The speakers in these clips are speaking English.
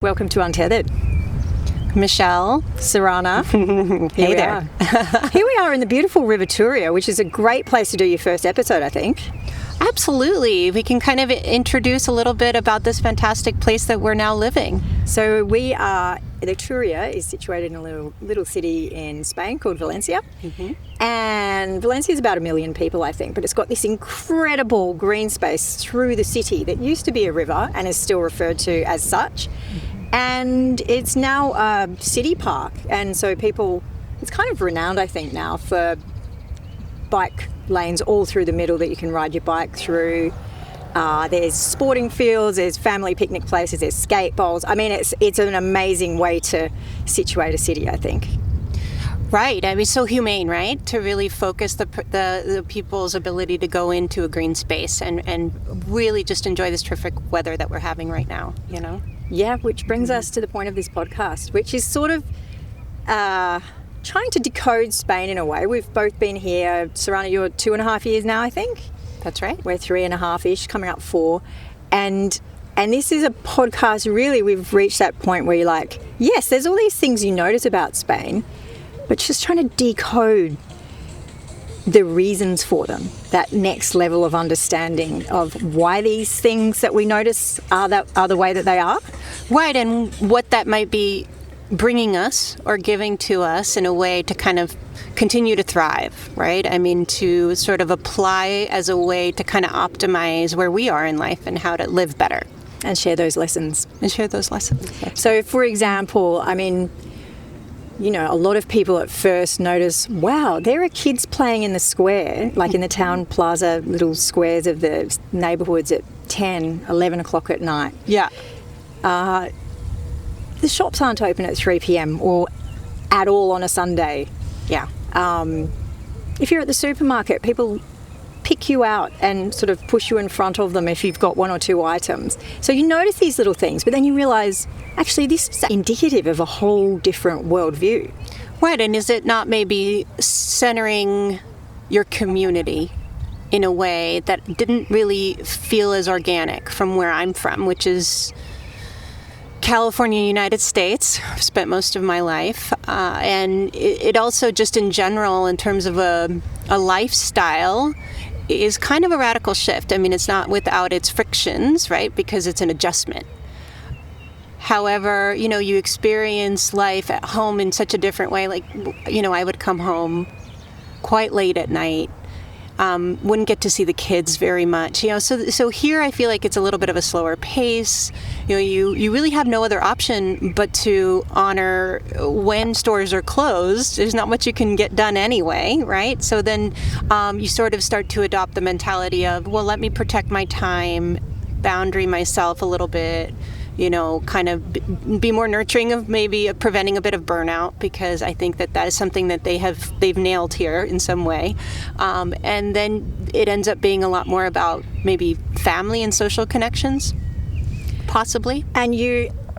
Welcome to Untethered. Michelle, Serana. Hey there. Here we are in the beautiful River Turia, which is a great place to do your first episode, I think. Absolutely. We can kind of introduce a little bit about this fantastic place that we're now living. So the Turia is situated in a little city in Spain called Valencia. Mm-hmm. And Valencia is about 1 million people, I think, but it's got this incredible green space through the city that used to be a river and is still referred to as such. And it's now a city park, and so it's kind of renowned, I think, now for bike lanes all through the middle that you can ride your bike through. There's sporting fields, there's family picnic places, there's skate bowls. I mean, it's an amazing way to situate a city, I think. Right. I mean, so humane, right? To really focus the people's ability to go into a green space and really just enjoy this terrific weather that we're having right now, you know? Yeah, which brings us to the point of this podcast, which is sort of trying to decode Spain in a way. We've both been here, Serana, you're 2.5 years now, I think. That's right. We're 3.5-ish, coming up 4. And this is a podcast, really, we've reached that point where you're like, yes, there's all these things you notice about Spain, but just trying to decode the reasons for them, that next level of understanding of why these things that we notice are the way that they are. Right, and what that might be bringing us or giving to us in a way to kind of continue to thrive, right? I mean, to sort of apply as a way to kind of optimize where we are in life and how to live better. And share those lessons. So, for example, I mean, you know, a lot of people at first notice, wow, there are kids playing in the square, like in the town plaza, little squares of the neighbourhoods at 10, 11 o'clock at night. Yeah. The shops aren't open at 3 p.m. or at all on a Sunday. Yeah. If you're at the supermarket, people pick you out and sort of push you in front of them if you've got 1 or 2 items. So you notice these little things, but then you realise, actually, this is indicative of a whole different worldview. Right, and is it not maybe centering your community in a way that didn't really feel as organic from where I'm from, which is California, United States. I've spent most of my life. And it also just in general, in terms of a lifestyle, is kind of a radical shift. I mean, it's not without its frictions, right? Because it's an adjustment. However, you know, you experience life at home in such a different way. Like, you know, I would come home quite late at night. Wouldn't get to see the kids very much, you know. So here I feel like it's a little bit of a slower pace. You know, you really have no other option but to honor when stores are closed. There's not much you can get done anyway, right? So then you sort of start to adopt the mentality of, well, let me protect my time, boundary myself a little bit. You know, kind of be more nurturing of maybe preventing a bit of burnout, because I think that is something that they've nailed here in some way. And then it ends up being a lot more about maybe family and social connections, possibly. And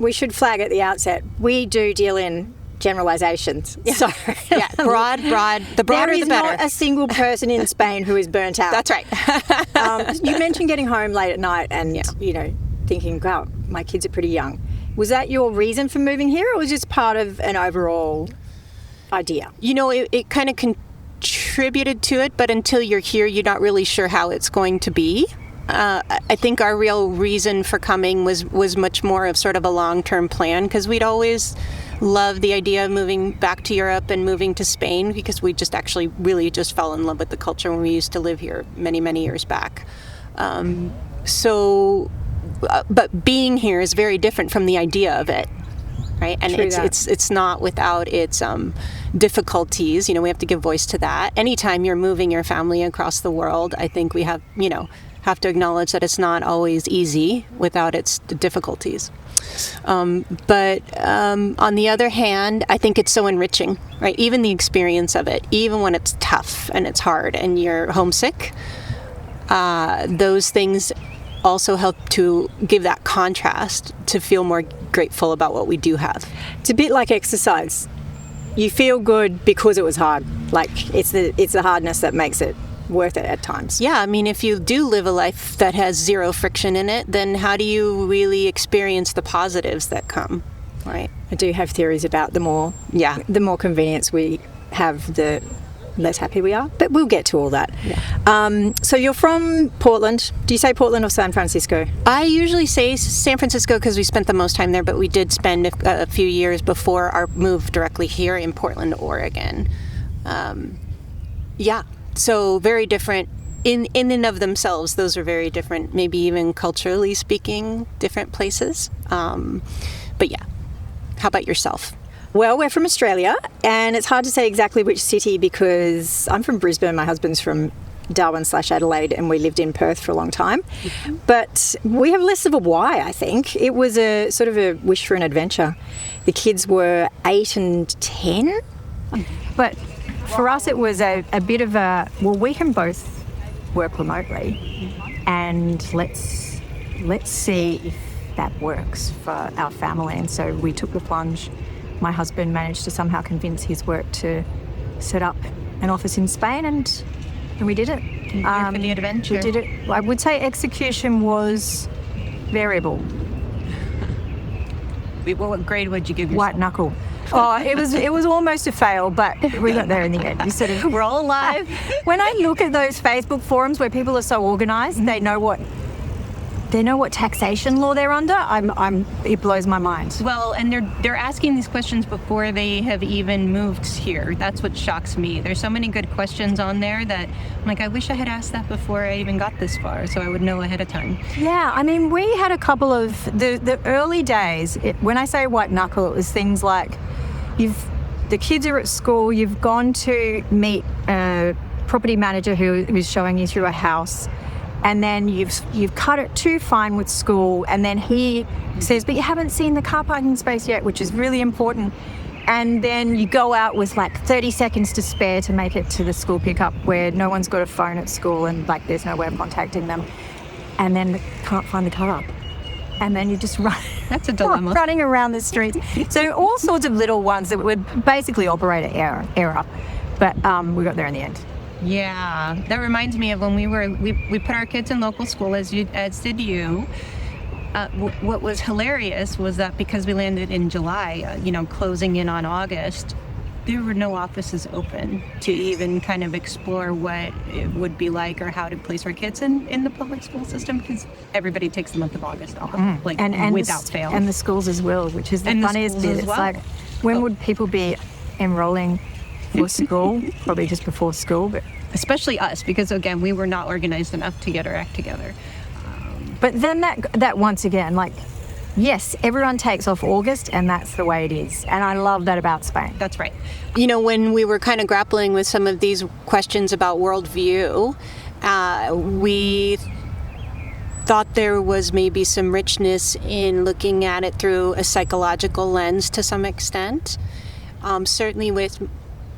we should flag at the outset, we do deal in generalizations. Yeah. So, yeah, broad, the broader the better. There is not a single person in Spain who is burnt out. That's right. You mentioned getting home late at night and, you know, thinking, wow, my kids are pretty young. Was that your reason for moving here, or was it just part of an overall idea? You know, it kind of contributed to it, but until you're here, you're not really sure how it's going to be. I think our real reason for coming was much more of sort of a long-term plan, because we'd always loved the idea of moving back to Europe and moving to Spain, because we just actually really just fell in love with the culture when we used to live here many, many years back. But being here is very different from the idea of it, right? And it's not without its difficulties. You know, we have to give voice to that. Anytime you're moving your family across the world, I think we have to acknowledge that it's not always easy without its difficulties. But on the other hand, I think it's so enriching, right? Even the experience of it, even when it's tough and it's hard and you're homesick, those things also help to give that contrast to feel more grateful about what we do have. It's a bit like exercise. You feel good because it was hard. Like it's the hardness that makes it worth it at times. Yeah, I mean, if you do live a life that has zero friction in it, then how do you really experience the positives that come, right? I do have theories about the more convenience we have, the less happy we are, but we'll get to all that. Yeah. So you're from Portland. Do you say Portland or San Francisco? I usually say San Francisco because we spent the most time there, but we did spend a few years before our move directly here in Portland, Oregon. So very different in and of themselves. Those are very different, maybe even culturally speaking, different places. But yeah, how about yourself? Well, we're from Australia, and it's hard to say exactly which city because I'm from Brisbane, my husband's from Darwin/Adelaide, and we lived in Perth for a long time. Mm-hmm. But we have less of a why, I think. It was a sort of a wish for an adventure. The kids were 8 and 10, but for us it was a bit of a, well, we can both work remotely, and let's see if that works for our family. And so we took the plunge. My husband managed to somehow convince his work to set up an office in Spain, and we did it. For the adventure. We did it. I would say execution was variable. What grade would you give yourself? White knuckle. Oh, it was almost a fail, but we got there in the end. We're all alive. When I look at those Facebook forums where people are so organised, they know what taxation law they're under. It blows my mind. Well, and they're asking these questions before they have even moved here. That's what shocks me. There's so many good questions on there that I'm like, I wish I had asked that before I even got this far, so I would know ahead of time. Yeah, I mean, we had a couple of the early days. When I say white knuckle, it was things like the kids are at school. You've gone to meet a property manager who's showing you through a house. And then you've cut it too fine with school, and then he says, but you haven't seen the car parking space yet, which is really important. And then you go out with like 30 seconds to spare to make it to the school pickup where no one's got a phone at school and like there's no way of contacting them. And then can't find the car. And then you just run. That's a dilemma. Running around the streets. So all sorts of little ones that would basically operate at error. But we got there in the end. Yeah, that reminds me of when we put our kids in local school, as did you. What was hilarious was that because we landed in July, closing in on August, there were no offices open to even kind of explore what it would be like or how to place our kids in the public school system, because everybody takes the month of August off, and without fail. And the schools as well, which is the funniest bit. It's like, when would people be enrolling for school? Probably just before school, but especially us, because again, we were not organized enough to get our act together. But then that once again, like, yes, everyone takes off August, and that's the way it is. And I love that about Spain. That's right. When we were kind of grappling with some of these questions about worldview, we thought there was maybe some richness in looking at it through a psychological lens to some extent. Certainly with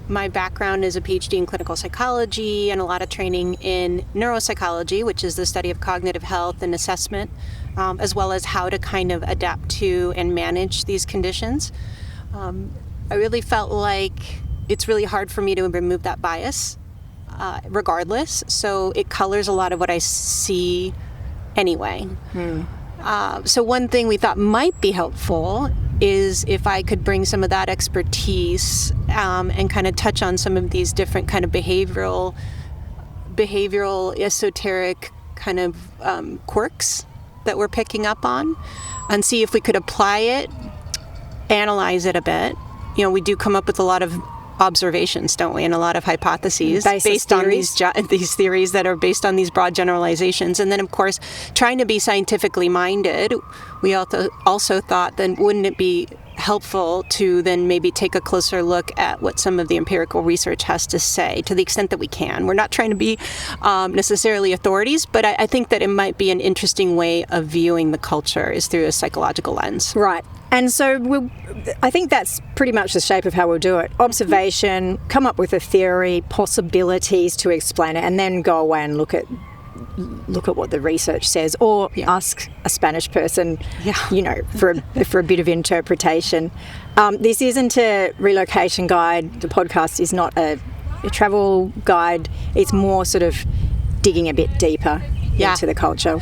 my background is a PhD in clinical psychology and a lot of training in neuropsychology, which is the study of cognitive health and assessment, as well as how to kind of adapt to and manage these conditions. I really felt like it's really hard for me to remove that bias, regardless. So it colors a lot of what I see anyway. So one thing we thought might be helpful is if I could bring some of that expertise and kind of touch on some of these different kind of behavioral, esoteric kind of quirks that we're picking up on, and see if we could apply it, analyze it a bit. We do come up with a lot of observations, don't we, and a lot of hypotheses based on these theories that are based on these broad generalizations. And then, of course, trying to be scientifically minded, we also thought, then wouldn't it be helpful to then maybe take a closer look at what some of the empirical research has to say, to the extent that we can. We're not trying to be necessarily authorities, but I think that it might be an interesting way of viewing the culture is through a psychological lens. Right. And so I think that's pretty much the shape of how we'll do it. Observation, come up with a theory, possibilities to explain it, and then go away and look at what the research says, or ask a Spanish person, for a bit of interpretation. This isn't a relocation guide. The podcast is not a A travel guide, it's more sort of digging a bit deeper Yeah. into the culture.